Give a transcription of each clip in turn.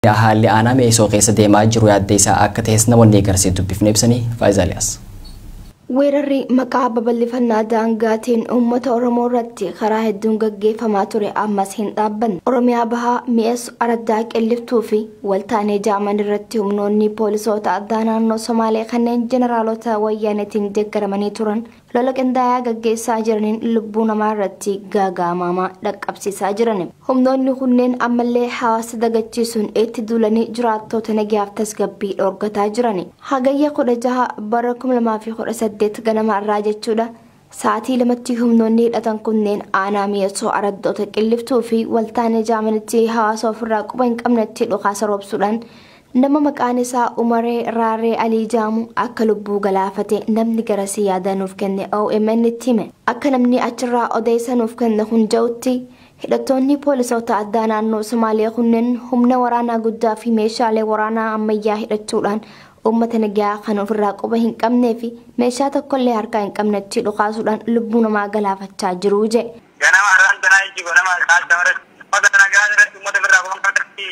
haalli aanaa meesoo keessa deemaa jiru yaadde isaa akka ta'es namoonni agarsiisu dubbifne ibsanii Faayizaaliyaas. Weerarri maqaa babal'ifannaa daangaatiin uummata Oromoo irratti karaa hedduun gaggeeffamaa ture ammas hin dhaabbanne. Oromiyaa bahaa mi'eessu araddaa qelliftuu fi waltaanee jaaman irratti humnoonni poolisoota addaa naannoo Somaalee kanneen jeneraalota wayyaaneetiin deeggaramanii turan lola qindaa'aa gaggeessaa jiraniin lubbuu namaa irratti gaaga'amamaa dhaqqabsiisaa jiran. Humnoonni kunneen ammallee hawaasa dagachiisuun itti duulanii jiraattota nagaaf tasgabbii dhorkataa jiran. Hagayya 16 bara 2018 ganama irraa jechuudha. Sa'aatii lamatti humnoonni hidhatan kunneen aanaa mi'eessoo araddoota qilliftuu fi waltaanee jaamanitti hawaasa ofirraa quba hin qabnetti dhukaasa roobsuudhaan nama maqaan isaa Umaree Raaree Alii Jaamu akka lubbuu galaafate namni garasii yaada nuuf kenne OMN itti hime. Akka namni achirraa odeessa nuuf kenne hunja'utti hidhattoonni poolisoota addaa naannoo Somaalee kunneen humna waraanaa guddaa fi meeshaalee waraanaa ammayyaa hidhachuudhaan uummata nagaa kan ofirraa quba hin qabnee fi meeshaa tokkollee harkaa hin qabnetti dhukaasuudhaan lubbuu namaa galaafachaa jiru je. Ganama irraan tanaa itti ganama kaastamara ummata nagaa irratti ummata birraa gonfatti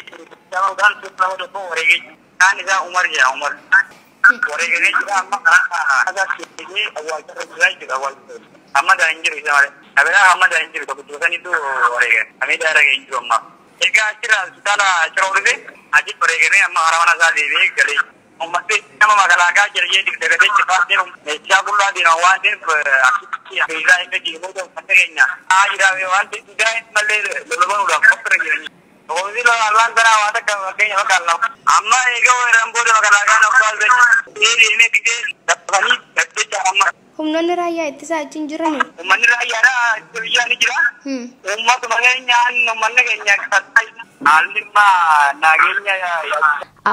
jamaudhaan suuqaa tokko wareegee kaan isaa Umar jedha Umar wareegee jira amma karaa agarsiisee awwaalcharra jiraa jira awwaalcharra amma daahin jiru isa malee abiraa amma daahin jiru tokko tuusaniitu wareegee amee daaragee hin jiru amma egaa achirraa hospitaala ciroo dhufe achitti wareegamee amma karaa mana isaa deebi'ee galee ummati nama magaalaa jiree digdagatee cifaa jiru meeshaa qullaa diina waan ta'eef asitti isaa inni diimuu ta'u kan dhageenya jiraame waan ta'eef daa'im mallee lolabanuudhaaf qophira jiranii. Oomishni lolaan sanaa waan akka fakkeenya fakkaatu amma egaa weeraraan booda magaalaa naaf deemee fidee dabbanii daddeecha amma. Humnoonni raayyaa ittisaa achiin jiranii? Uummanni raayyaadhaa itti biyyaa ni jira. Uummata mageenyaan uummanni keenya haalli nageenya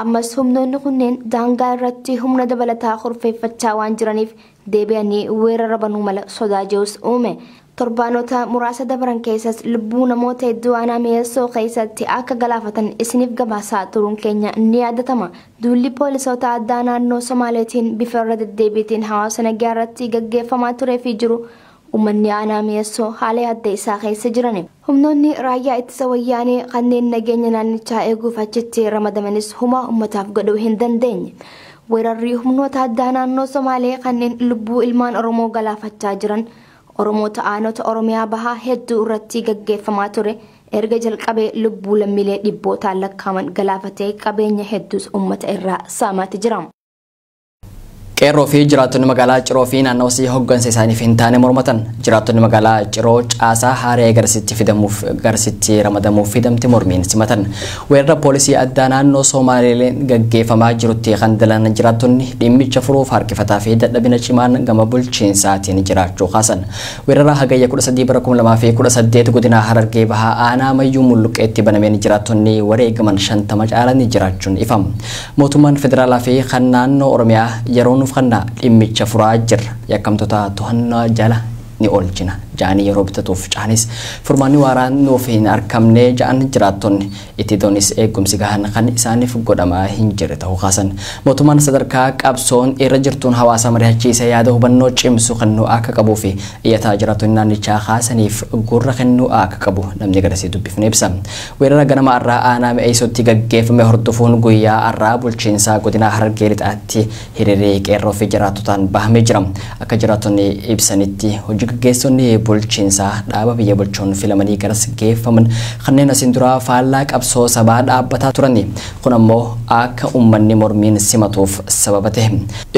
ammas humnoonni kunneen daangaa irratti humna dabalataa kurfeeffachaa waan jiraniif deebi'anii weerara banuu mala sodaa jeus uume. Torbaanota muraasa dabaran keessas lubbuu namoota hedduu aanaa mi'eessoo keessatti akka galaafatan isiniif gabaasaa turuun keenya ni yaadatama. Duulli poolisoota addaa naannoo Somaaleetiin bifa irra deddeebiitiin hawaasa nagaa irratti gaggeeffamaa turee fi jiru uummanni aanaa mi'eessoo haala adda isaa keessa jiran. Humnoonni raayyaa ittisa wayyaanee kanneen nageenya naannichaa eeguuf achitti ramadamanis humaa uummataaf godhuu hin dandeenye. Weerarri humnoota addaa naannoo Somaalee kanneen lubbuu ilmaan Oromoo galaafachaa jiran Oromoota aanota Oromiyaa bahaa hedduu irratti gaggeeffamaa ture erga jalqabee lubbuu lammiilee dhibbootaan lakkaaman galaafatee qabeenya hedduus uummata irraa saamaatti jira. Qeerroo fi jiraattonni magaalaa Ciroo fi naannoo isii hoggansa isaaniif hin taane mormatan. Jiraattonni magaalaa Ciroo caasaa haaraa garsitti ramadamuuf fidamte mormiin simatan. Weerara poolisii addaa naannoo Somaaliileen gaggeeffamaa jirutti kan dalan jiraattonni dhimmicha furuuf harkifataa fi dadhabina cimaan gama bulchiinsaatiin jiraachuu kaasan. Weerara hagayya 13 bara 2018 godina Harargee bahaa aanaa Mayyuu Mulluqqeetti banameen jiraattonni wareegaman 50 caalanii jiraachuun ifam. Mootummaan federaalaa fi kan naannoo Oromiyaa yeroon fana dhimmicha furaa jirra yakkamtoota to'annaa jala ni oolchina jaanii yeroo bitatuuf caanis furmaanni waaraan nuuf hin argamne ja'an jiraattonni itti doonis eegumsi gahaan kan isaaniif godhamaa hin jirre ta'uu kaasan. Mootummaan sadarkaa qabsoon irra jirtuun hawaasa mari'achiisa yaada hubannoo cimsu kennuu akka qabuu fi iyyataa jiraattonni naannichaa kaasaniif gurra kennuu akka qabu namni garasii dubbifne ibsa. Weerara ganama irraa aanaa mi'eessootti gaggeeffame hordofuun guyyaa irraa bulchiinsa godina Harargee lixaatti hiriiree qeerroo fi jiraattotaan bahamee jira. Akka jiraattonni ibsanitti hojii gaggeessonni bulchiinsaa dhaaba biyya bulchuun filamanii garas geeffaman kanneen asiin dura faallaa qabsoo sabaa dhaabbataa turani. Kun ammoo akka uummanni mormiin simatuuf sababa ta'e.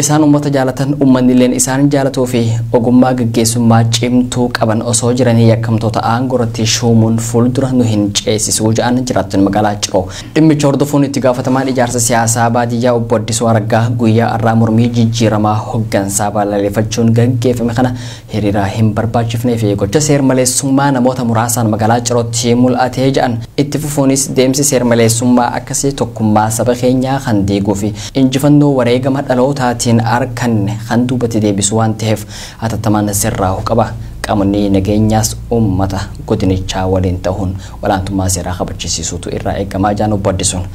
Isaan uummata jaalatan uummanni illeen isaan jaalatuu fi ogummaa gaggeessummaa cimtuu qaban osoo jiranii yakkamtoota aangootti shuumuun fuuldura nu hin ceesisuu ja'an jiraattonni magaalaa Ciroo. Dhimmicha hordofuun itti gaafatamaan ijaarsa siyaasaa baadiyyaa obbo Addisuu Araggaa guyyaa irraa mormii jijjiiramaa hoggansaa balaaleffachuun gaggeeffame kana hiriira hin barbaachifne fi gocha seer-maleessummaa namoota muraasaan magaalaa Cirootti mul'atee ja'an itti fufuunis deemsi seer-maleessummaa akkasii tokkummaa saba keenyaa kan diiguu fi injifannoo wareegama dhalootaatiin arganne kan duubatti deebisu waan ta'eef hatattamaan sirraa'uu qaba. Qaamonni nageenyaas uummata godinichaa waliin ta'uun olaantummaa seeraa kabachiisuutu irraa eegamaa jaan obbo Addisuun.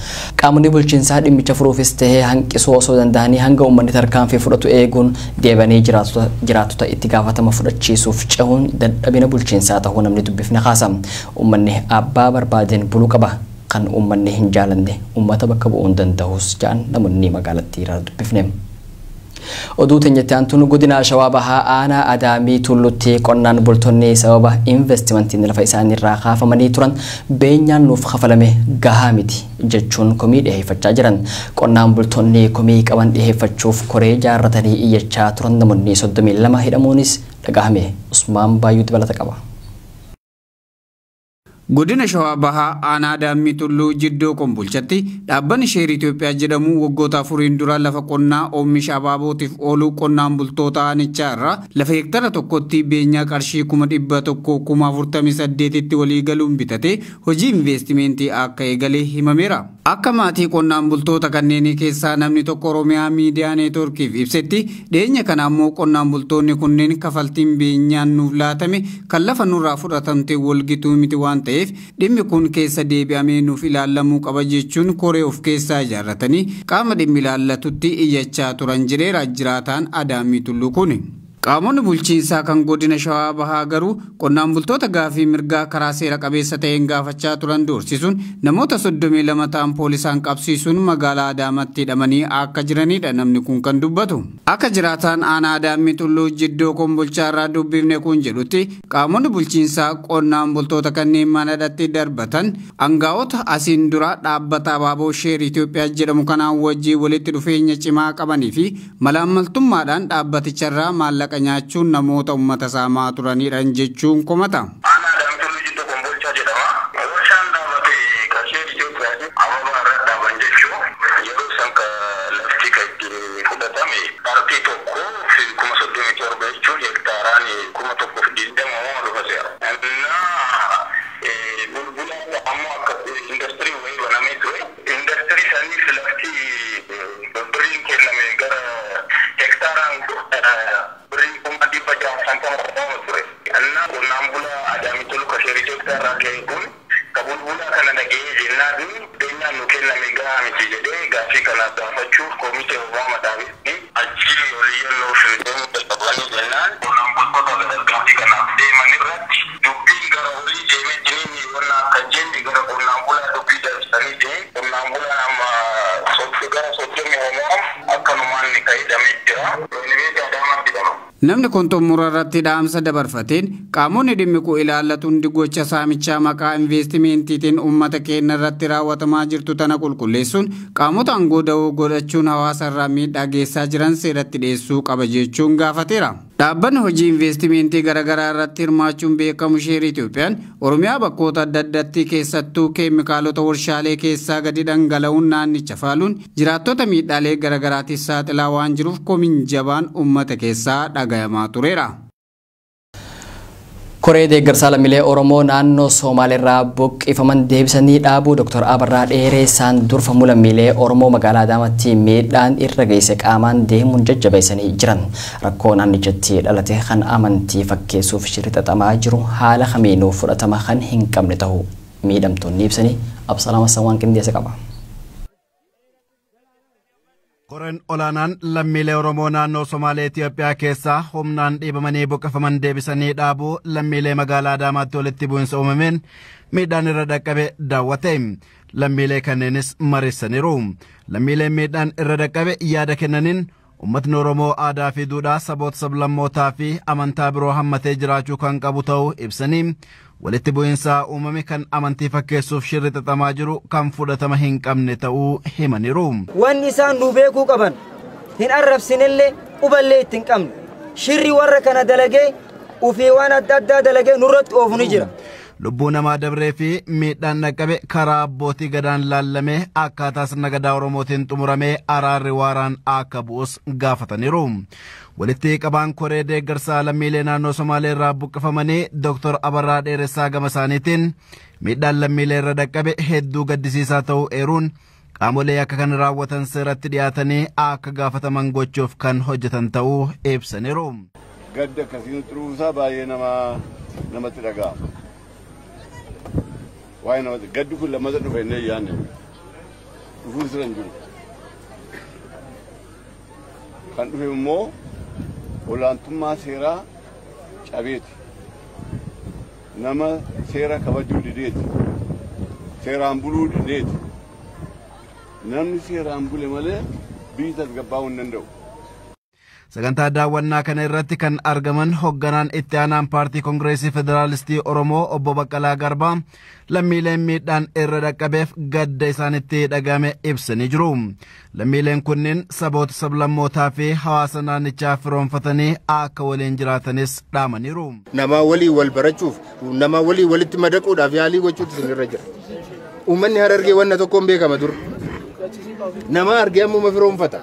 Qaamonni bulchiinsaa dhimmicha furuufis ta'ee hanqisuu osoo danda'anii hanga uummanni tarkaanfii fudhatu eeguun deebanii jiraattota itti gaafatama fudhachiisuuf cehuun dadhabina bulchiinsaa ta'uu namni dubbifne kaasa. Uummanni abbaa barbaadeen buluu qaba. kan uummanni hin jaalanne uummata bakka bu'uu danda'us jaan namoonni magaalattii irraa dubbifne. Oduu teenyatti aantuun godina Shawaa Bahaa aanaa Adaamii Tullutti qonnaan bultoonni sababa investimentiin lafa isaaniirraa kaafamanii turan beenyaan nuuf kafalame gahaa miti jechuun komii dhiyeeffachaa jiran. Qonnaan bultoonni komii qaban dhiyeeffachuuf koree jaarratanii iyyachaa turan namoonni 32 hidhamuunis dhagahame. Usmaan Baay'uu dabalata qaba. Godina Shawaa Bahaa aanaa Adaamii Tulluu jiddoo Kombolchatti dhaabbanni Sheerii Itoophiyaa jedhamu waggoota afuriin dura lafa qonnaa oomisha abaabootiif oolu qonnaan bultoota aanichaa irraa lafa hektara tokkotti beenyaa qarshii 148,048tti walii galuun bitate hojii investimentii akka eegale himameera. Akka maatii qonnaan bultoota kanneenii keessaa namni tokko Oromiyaa Miidiyaa Neetworkiif ibsetti dhiyeenya kana ammoo qonnaan bultoonni kunneen kafaltiin beenyaan nuuf laatame kan lafa nurraa fudhatamte walgituu miti waan ta'eef dhimmi kun keessa deebi'amee nuuf ilaalamuu qaba jechuun koree of keessaa ijaarratanii qaama dhimmi ilaallatutti iyyachaa turan jedheera jiraataan Adaamii Tulluu kun. Qaamonni bulchiinsaa kan godina Shawaa Bahaa garuu qonnaan bultoota gaafii mirgaa karaa seera qabeessa ta'een gaafachaa turan doorsisuun namoota 32 ta'an poolisaan qabsiisuun magaalaa Adaamaatti hidhamanii akka jiranidha namni kun kan dubbatu. Akka jiraataan aanaa Adaamii Tulluu jiddoo Kombolchaa irraa dubbifne kun jedhutti qaamonni bulchiinsaa qonnaan bultoota kanneen manadhatti darbatan aangaa'ota asiin dura dhaabbata abaaboo Sheerii Itoophiyaa jedhamu kanaan wajjii walitti dhufeenya cimaa qabanii fi malaammaltummaadhaan dhaabbaticharraa maallaqa nyaachuun namoota ummata saamaa turanidhaan jechuun komata. Namni kun xumura irratti dhaamsa dabarfateen qaamonni dhimmi kun ilaallatuun gocha saamichaa maqaa investimentiitiin uummata keenya irratti raawwatamaa jirtu tana qulqulleessuun qaamota aangoo da'oo godhachuun hawaasa irraa miidhaa geessaa jiran seeratti dhiyeessuu qaba jechuun gaafateera. Dhaabbanni hojii investimentii garaagaraa irratti hirmaachuun beekamu Sheerii Itoophiyaan Oromiyaa bakkoota adda addaatti keessattuu keemikaalota warshaalee keessaa gadi dhangala'uun naannicha faaluun jiraattota miidhaalee garaagaraatiif saaxilaa waan jiruuf komiin jabaan uummata keessaa dhagayamaa tureera. Koree deeggarsaa lammiilee Oromoo naannoo Somaaleerraa buqqifaman deebisanii dhaabuu Dr. Abarraa Dheereessaan durfamu lammiilee Oromoo magaalaa Adaamaatti miidhaan irra geesse qaamaan deemuun jajjabeessanii jiran. Rakkoo naannichatti dhalate kan amantii fakkeessuuf shirixaxamaa jiru haala kamiinuu fudhatama kan hin qabne ta'uu miidhamtoonni ibsanii Absalaam Assawaan qindeessa qaba. Koreen olaanaan lammiilee Oromoo naannoo Somaalee Itoophiyaa keessaa humnaan dhiibamanii buqqifaman deebisanii dhaabuu lammiilee magaalaa Adaamaatti walitti bu'insa uumameen miidhaan irra dhaqqabe daawwate. Lammiilee kanneenis mariisaniiru. Lammiileen miidhaan irra dhaqqabe yaada kennaniin uummatni Oromoo aadaa fi duudhaa saboota sablammootaa fi amantaa biroo hammatee jiraachuu kan qabu ta'uu ibsanii walitti bu'insa uumame kan amantii fakkeessuuf shirixaxamaa jiru kan fudhatama hin qabne ta'uu himaniiru. Wanni isaan nu beekuu qaban hin arrabsinillee quballee itti hin qabne shirri warra kana dalagee ufii waan adda addaa dalagee nurratti oofu ni jira. Lubbuu namaa dabree fi miidhaan dhaqqabe karaa abbootii gadaan laallamee akkaataa sirna gadaa Oromootiin xumuramee araarri waaraan akka bu'us gaafataniiru. Walitti qabaan koree deeggarsaa lammiilee naannoo Somaalee irraa buqqifamanii Dr. Abarraa Dheeressaa gama isaaniitiin miidhaan lammiilee irra dhaqqabe hedduu gaddisiisaa ta'uu eeruun qaamolee akka kan raawwatan seeratti dhiyaatanii akka gaafataman gochuuf kan hojjetan ta'uu ibsaniiru. Gadda akkasiin xuruusaa baay'ee namatti dhaga'ama. Waa'ee namatti gaddi kun lammata dhufe inni yaanne dhufuu sira hin jiru. Kan dhufe immoo olaantummaa seeraa cabeeti. Nama seera kabajuu dideeti. seeraan buluu dideeti. Namni seeraan bule malee biyyi tasgabbaa'uu hin danda'u. Sagantaa daawwannaa kana irratti kan argaman hoogganaan itti aanaan paartii Koongireesii Federaalistii Oromoo obbo Baqqalaa Garbaa lammiileen miidhaan irra dhaqqabeef gadda isaanitti dhagame ibsanii jiru. Lammiileen kunneen saboota sablammootaa fi hawaasa naannichaa firoonfatanii akka waliin jiraatanis dhaamaniiru. Nama walii wal barachuuf, nama walii walitti madaquudhaaf yaalii gochuutu isinirra jira. Uummanni Harargee wanna tokkoon beekama dur. Nama argee ammuma firoonfata.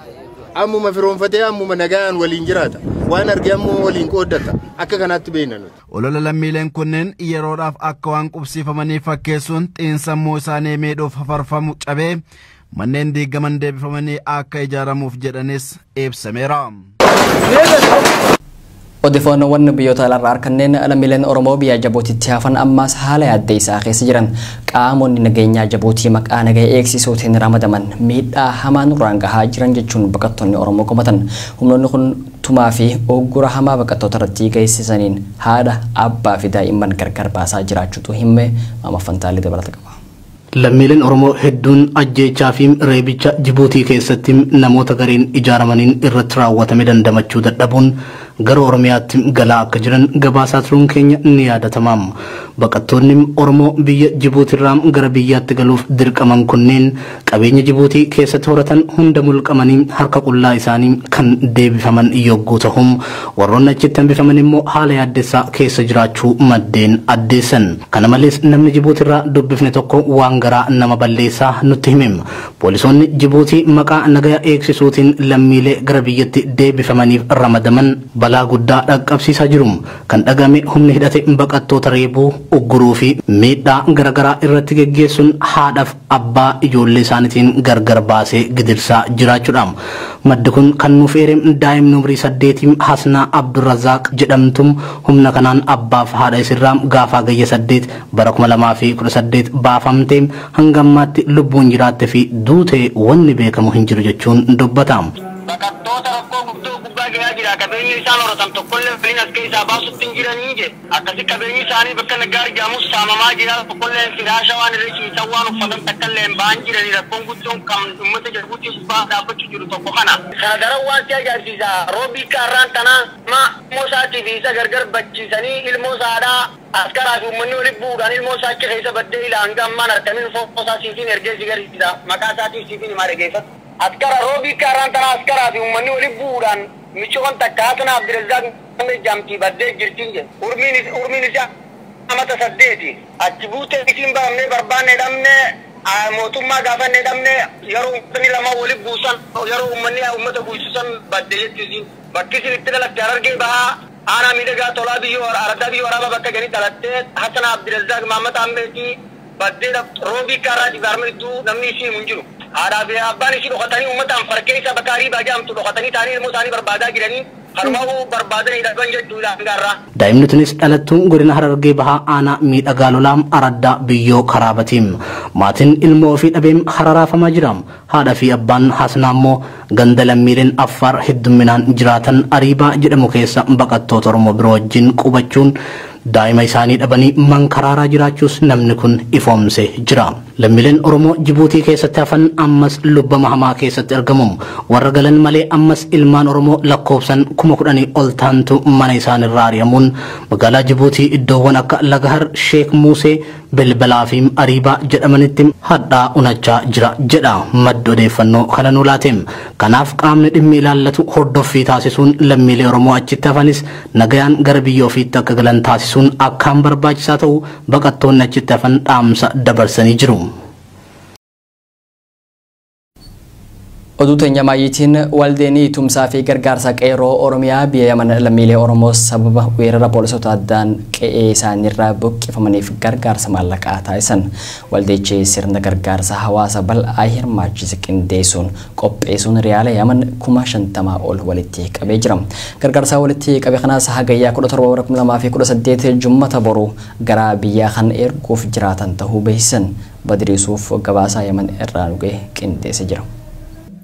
Ammuma firoonfatee ammuma nagaan waliin jiraata. Waan argee ammuma waliin qooddata. Akka kanaatti beekna nuti. Olola lammiileen kunneen yeroodhaaf akka waan qubsiifamanii fakkeessuun xiinsammuu isaanii miidhuuf hafarfamu cabee manneen diigaman deebifamanii akka ijaaramuuf jedhanis ibsameera. Odeeffannoowwan biyyoota alaarraa kanneen lammiileen Oromoo biyya Jabuutiitti hafan ammas haala yaaddessaa keessa jiran qaamonni nageenyaa Jabuutii maqaa nagaa eegsisuutiin ramadaman miidhaa hamaa nurraan gahaa jiran jechuun baqattoonni Oromoo komatan. Humnoonni kun tumaa fi oggura hamaa baqattoota irratti geessisaniin haadha abbaa fi daa'imman gargar baasaa jiraachuutu hime Maama Fantaalii dabalata qaba. Lammiileen Oromoo hedduun ajjeechaa fi reebicha Jibuutii keessatti namoota gariin ijaaramaniin irratti raawwatame dandamachuu dadhabuun gara Oromiyaatti galaa akka jiran gabaasaa turuun keenya ni yaadatama. Baqattoonni Oromoo biyya Jibuutiirraa gara biyyaatti galuuf dirqaman kunneen qabeenya Jibuutii keessatti horatan hunda mulqamanii harka qullaa isaanii kan deebifaman yogguu ta'u warroonni achitti hambifaman immoo haala yaaddessaa keessa jiraachuu maddeen addeessan. Kana malees namni Jibuutiirraa dubbifne tokko waan garaa nama balleessaa nutti himim. Poolisoonni Jibuutii maqaa nagaa eegsisuutiin lammiilee gara biyyatti deebifamaniif ramadaman balaa guddaa dhaqqabsiisaa jiru. Kan dhagame humni hidhate baqattoota reebuu ugguruu fi miidhaa garaagaraa irratti geggeessuun haadhaaf abbaa ijoollee isaaniitiin gargar baasee gidirsaa jiraachuudha. Maddi kun kan nuuf eerem daa'imni umrii 8 Hasnaa Abdurrazaaq jedhamtu humna kanaan abbaaf haadha isirraa gaafa gayya 8 bara 2018 baafamte hanga ammaatti lubbuun jiraatte fi duute wanni beekamu hin jiru jechuun dubbata. Baqattoota rakkoo guddoo gubbaa gahaa jira. Qabeenyi isaan horatan tokkollee filiin as keessaa baasutti hin jiranii je. Akkasi qabeenyi isaanii bakka nagaa argamus saamamaa jira. Tokkollee firaasha waan irra ciisan waan uffatan takkallee hin ba'an jiranii rakkoon guddoon kan uummata Jibuutii gubbaa dhaabbachuu jiru tokko kana. Kana daran waan si agarsiisa. Roobii kaarraan tanaa ilmoo isaatii fi isa gargar bachiisanii ilmoo isaadhaa askaraa fi uummanni waliin bu'uudhaan ilmoo isaa achi keessa baddee ila hanga ammaan argamin fokkoo isaa siitiin ergee si garsiisa. Maqaa isaatii siitiin himaa dhageeffatu. Askara roobii kaarraan tanaa askaraa fi uummanni waliin bu'uudhaan michoon takka Hasnaa Abdurrazaaq jamtii baddee jirtiin jedhe. Urmiin isaa amata 8 achi buutee isiin baramnee barbaanne dhabnee mootummaa gaafanne dhabnee yeroo uummanni lama waliin buusan yeroo uummata buusisan baddee jechuun bakki isin itti dhalatte Harargee bahaa aanaa miidhagaa tolaa biyyoo araddaa biyyoo waraabaa bakka ganii dhalattee Hasnaa Abdurrazaaq Maamad Ammeetii baddee roobii kaarraa dibaarmentuu namni isii hin jiru. Haadhaa fi abbaan isii dhokatanii uummataan farkee isa bakaarii baajamtu dhokatanii taanii ilmoo isaanii barbaadaa jiranii kanumaafu barbaadanii dhaban jechuudha hangaarraa. Daa'imni tunis dhalattuun godina Harargee bahaa aanaa miidhagaa lolaam araddaa biyyoo karaabatiin maatiin ilmoo ofii dhabeem hararaafamaa jira. Haadha fi abbaan Hasnaa immoo ganda lammiileen Affaar heddumminaan jiraatan Ariibaa jedhamu keessa baqattoota Oromoo biroo wajjin qubachuun daa'ima isaanii dhabanii mankaraaraa jiraachuus namni kun ifoomse jira. Lammiileen Oromoo Jibuutii keessatti hafan ammas lubbama hamaa keessatti argamu. Warra galan malee ammas ilmaan Oromoo lakkoofsan 10,000 ol taantu mana isaanirraa ari'amuun magaalaa Jibuutii iddoowwan akka Lagahar, Sheek Muusee, Bilbilaa fi Ariibaa jedhamanitti hadhaa unachaa jira jedha maddi odeeffannoo kana nu laateem. Kanaaf qaamni dhimmi ilaallatu hordoffii taasisuun lammiilee Oromoo achitti hafanis nagayaan gara biyya ofiitti akka galan taasisuun akkaan barbaachisaa ta'u baqattoonni achitti hafan dhaamsa dabarsanii jiru. Oduu teenya maayitiin waldeenii tumsaa fi gargaarsa qeerroo Oromiyaa biyya Yaman lammiilee Oromoo sababa weerara poolisoota addaan qe'ee isaaniirraa buqqifamaniif gargaarsa maallaqaa taasisan. Waldeechi sirna gargaarsa hawaasa bal'aa hirmaachise qindeessuun qopheessuun riyaala Yaman 50,000 ol walitti qabee jira. Gargaarsa walitti qabe kanaas hagayyaa 17 Jummata boru gara biyya kan erguuf jiraatan ta'uu beeksisan. Badriisuuf gabaasaa Yaman irraa dhugee qindeessee jira.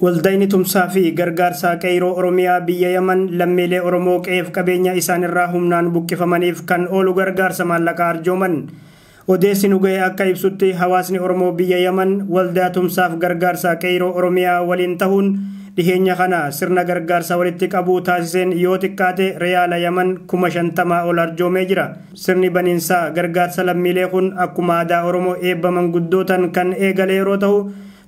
Waldayni tumsaa fi gargaarsa qeerroo Oromiyaa biyya Yaman lammiilee Oromoo qe'eef qabeenya isaanirraa humnaan buqqifamaniif kan oolu gargaarsa maallaqaa arjooman. Odeessi nu ga'e akka ibsutti hawaasni Oromoo biyya Yaman waldaa tumsaaf gargaarsa qeeroo Oromiyaa waliin ta'uun dhiheenya kana sirna gargaarsa walitti qabuu taasiseen yoo xiqqaate reyaala Yaman 50,000 ol arjoomee jira. Sirni baniinsaa gargaarsa lammiilee kun akkuma aadaa Oromoo eebba manguddootaan kan eegale yeroo ta'u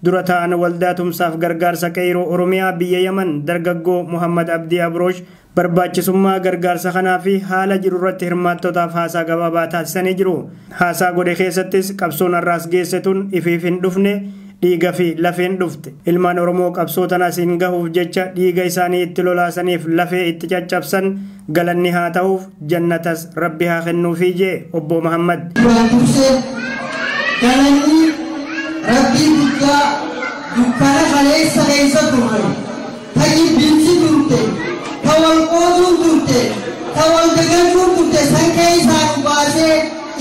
dura ta'an waldaa tumsaaf gargaarsa qeeroo Oromiyaa biyya Yaman dargaggoo Muhammad Abdii Abroosh barbaachisummaa gargaarsa kanaa fi haala jiru irratti hirmaattootaaf haasaa gabaabaa taasisanii jiru. Haasaa godhe keessattis qabsoon har'aas geessetuun ifiif hin dhufne dhiiga fi lafeen dhufte. Ilmaan Oromoo qabsoo tanaas hin gahuuf jecha dhiiga isaanii itti lolaasaniif lafee itti caccabsan galanni haa ta'uuf jannatas Rabbi haa kennuufii jee obbo Muhammad. Galanni Rabbi guddaa dukkana kaleessa keessa turre ta'i bilchi turte ta wal qooduun turte ta wal dagachuun turte san keessaa baasee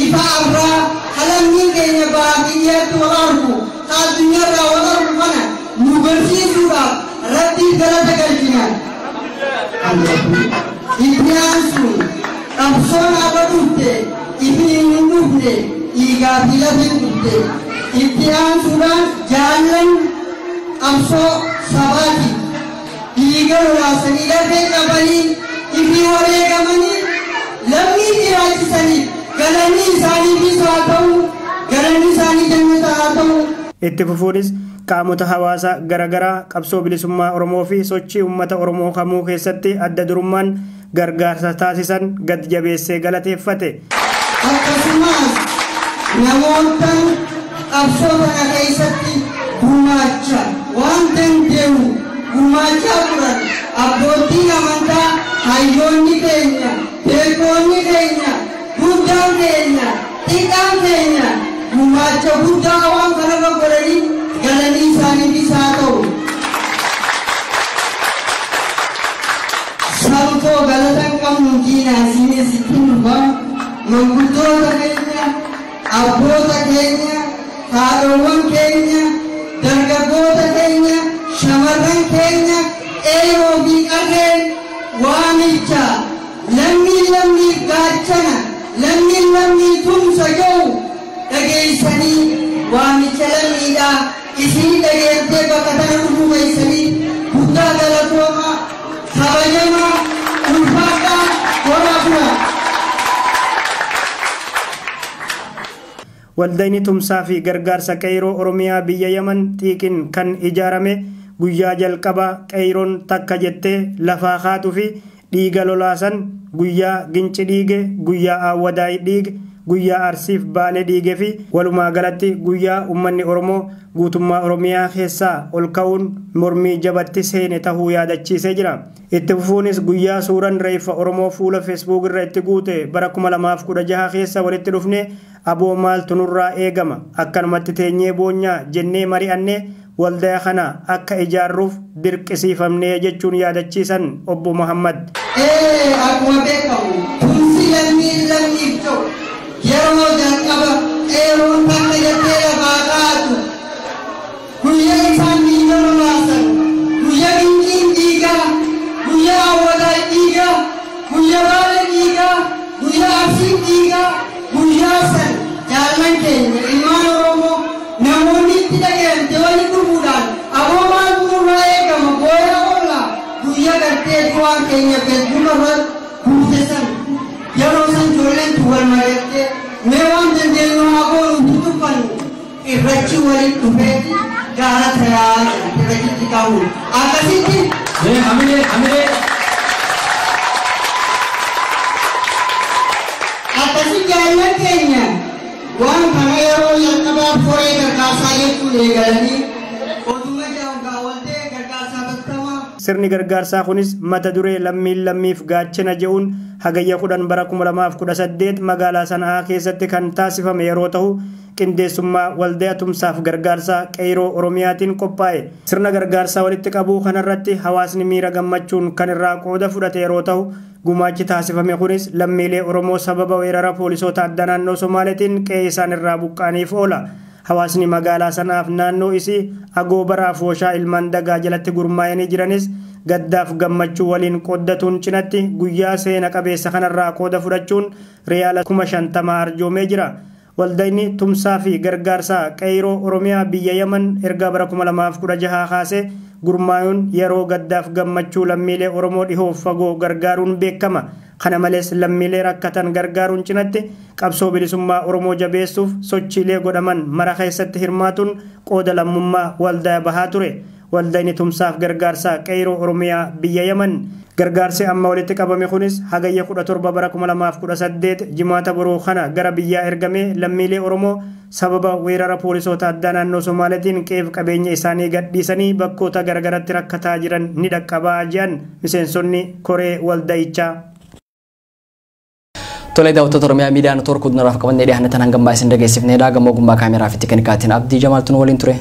ifa irraa halamni keenya baadiyyaatti wal argu addunyaarraa wal argu kana nu barsiisuudhaaf Rabbi galata galchina. Ibrahim sun qabsoon akka turte ifi hin dhufne dhiigaa fi lafeen turte. Ibrahim sunan jalan amso sabati diga rasani lafee qabanii ifi wareegamanii lammi jiraachisanii galanii isaanii bisaa ta'u galanii isaanii jannata haa ta'u. Itti fufuunis qaamota hawaasaa garaagaraa qabsoo bilisummaa Oromoo fi sochii uummata Oromoo kamuu keessatti adda durummaan gargaarsa taasisan gad jabeessee galateeffate. Akkasumas namoota qabsoo kana keessatti gumaacha waan dandeenyu gumaachaa turan abbootiin amantaa hayyoonni keenya beekonni keenya guddaan keenya xiqqaan keenya gumaacha guddaa waan kanarra godhanii galanii isaaniifis haa ta'u. Sabtoo galatan qabnu diinaa isiinis ittiin dhufamu manguddoota keenya abboota keenya haadhowwan keenya dargaggoota keenya shamarran keenya eeyoo fi qarreen waamicha lammii gaachana lammii tumsa jedhu dhageessanii waamicha lammiidhaa isin dhageessee bakka tana dhufuu keessanii guddaa galatoomaa kabajamaa ulfaadhaa horaa. Waldayni tumsaa fi gargaarsa qeeroo Oromiyaa biyya Yaman xiiqin kan ijaarame guyyaa jalqabaa qeeroon takka jettee lafaa kaatuu fi dhiiga lolaasan guyyaa ginci dhiige guyyaa awwadaay dhiige guyyaa arsiif baalee dhiige fi walumaa galatti guyyaa uummanni Oromoo guutummaa Oromiyaa keessaa ol ka'uun mormii jabatti seene tahuu yaadachiisee jira. Itti fufuunis guyyaa suuraan reeffa Oromoo fuula Facebook irra itti guute bara 2016 keessa walitti dhufne aboo maaltu nurraa eegama akkanumatti teenyee boonyaa jennee mari'annee waldaa kana akka ijaarruuf dirqisiifamnee jechuun yaadachiisan obbo Muhammad. Akkuma beekamu tumsi lammiif ta'u yeroo jalqaba qeeroon takka jettee lafaa kaatu guyyaa isaan dhiiga lolaasan guyyaa ginciin dhiigaa guyyaa awwadaa dhiigaa guyyaa baala dhiigaa guyyaa arsiin dhiigaa guyyaa san jaallan keenya ilmaan Oromoo namoonni itti dhaga'amte walitti dhufuudhaan aboo maaltu nurraa eegama booda oolla guyyaa gartee du'aan keenya beekuma irratti buute san yeroo san ijoolleen wal mari'attee mee waan dandeenyu aboo nuti tuffannu irrachi walitti dhufeeti gaara tayaa irrachitti qabu akkasitti akkasi jaallan keenya waan kana yeroo jalqabaaf foree gargaarsaa jechuun eegalanii otuma jaawgaa waltee gargaarsaa bakkamaa. Sirni gargaarsaa kunis mata duree lammiif gaachana jedhuun hagayya 10 bara 2018 magaalaa Sana'aa keessatti kan taasifame yeroo ta'u qindeessummaa waldaa tumsaaf gargaarsaa qeeroo Oromiyaatiin qophaa'e. Sirna gargaarsaa walitti qabuu kanarratti hawaasni miira gammachuun kan irraa qooda fudhate yeroo ta'u gumaachi taasifame kunis lammiilee Oromoo sababa weerara poolisoota adda naannoo Somaaleetiin qe'ee isaan irraa buqqaaniif oola. Hawaasni magaalaa Sanaaf naannoo isii agoobaraa fooshaa ilmaan dagaa jalatti gurmaa'anii jiranis gaddaaf gammachuu waliin qooddatuun cinatti guyyaa seena qabeessa kanarraa qooda fudhachuun reyaala 50,000 arjoomee jira. waldayni tumsaa fi gargaarsaa qeyroo Oromiyaa biyya Yaman erga bara 2016 kaasee gurmaa'uun yeroo gaddaaf gammachuu lammiilee Oromoo dhihoo fagoo gargaaruun beekama. Kana malees lammiilee rakkatan gargaaruun cinatti qabsoo bilisummaa Oromoo jabeessuuf sochiilee godhaman mara keessatti hirmaatuun qooda lammummaa waldaa bahaa ture. Waldayni tumsaaf gargaarsaa qeyroo Oromiyaa biyya Yaman gargaarsi amma walitti qabame kunis hagayya 17 bara 2018 jimaata boroo kana gara biyyaa ergame lammiilee Oromoo sababa weerara poolisoota addaa naannoo Somaaliitiin qeef qabeenya isaanii gadhiisanii bakkoota garagaratti rakkataa jiran ni dhaqqabaa jiran miseensonni koree waldayichaa. Tole daawwattoota Oromiyaa miidiyaa neetwoorkii kuduraafi qabannee dhiyaatan hangam baay'ee isin dhageessifnee gamoo gummaa kaameraa fi teeknikaatiin Abdii Jamaaltuun waliin ture.